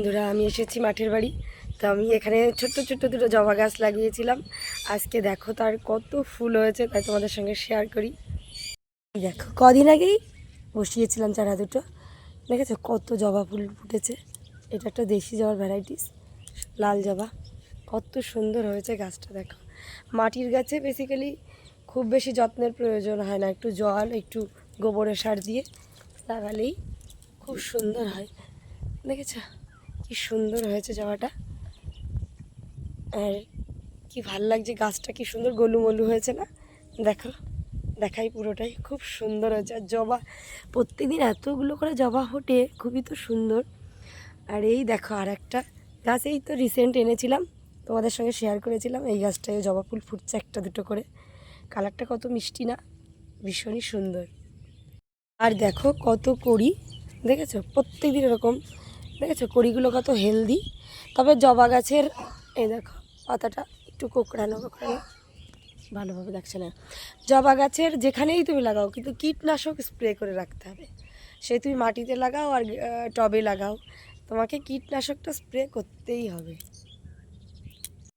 বন্ধুরা, আমি এসেছি মাঠের বাড়ি। তো আমি এখানে ছোট্ট ছোট্ট দুটো জবা গাছ লাগিয়েছিলাম। আজকে দেখো তার কত ফুল হয়েছে, তাই তোমাদের সঙ্গে শেয়ার করি। দেখো কদিন আগেই বসিয়েছিলাম চারা দুটো, দেখেছো কত জবা ফুল ফুটেছে। এটা একটা দেশি জবার ভ্যারাইটিস, লাল জবা। কত সুন্দর হয়েছে গাছটা। দেখো মাটির গাছে বেসিক্যালি খুব বেশি যত্নের প্রয়োজন হয় না, একটু জল একটু গোবরের সার দিয়ে লাগালেই খুব সুন্দর হয়। দেখেছো কি সুন্দর হয়েছে জবাটা, আর কি ভাল লাগছে গাছটা, কি সুন্দর গোলুমলু হয়েছে না। দেখো দেখাই পুরোটাই খুব সুন্দর হয়েছে। আর জবা প্রত্যেকদিন এতগুলো করে জবা ফোটে, খুবই তো সুন্দর। আর এই দেখো আর একটা গাছ এই তো রিসেন্ট এনেছিলাম, তোমাদের সঙ্গে শেয়ার করেছিলাম। এই গাছটায় জবা ফুল ফুটছে একটা দুটো করে, কালারটা কত মিষ্টি না, ভীষণই সুন্দর। আর দেখো কত কড়ি, দেখেছো প্রত্যেক দিন এরকম, দেখেছো কড়িগুলো কত হেলদি। তবে জবা গাছের এই দেখো পাতাটা একটু কোঁকড়ানো কোঁকড়ানো, ভালোভাবে দেখছে না। জবা গাছের যেখানেই তুমি লাগাও কিন্তু কীটনাশক স্প্রে করে রাখতে হবে। সে তুমি মাটিতে লাগাও আর টবে লাগাও, তোমাকে কীটনাশকটা স্প্রে করতেই হবে।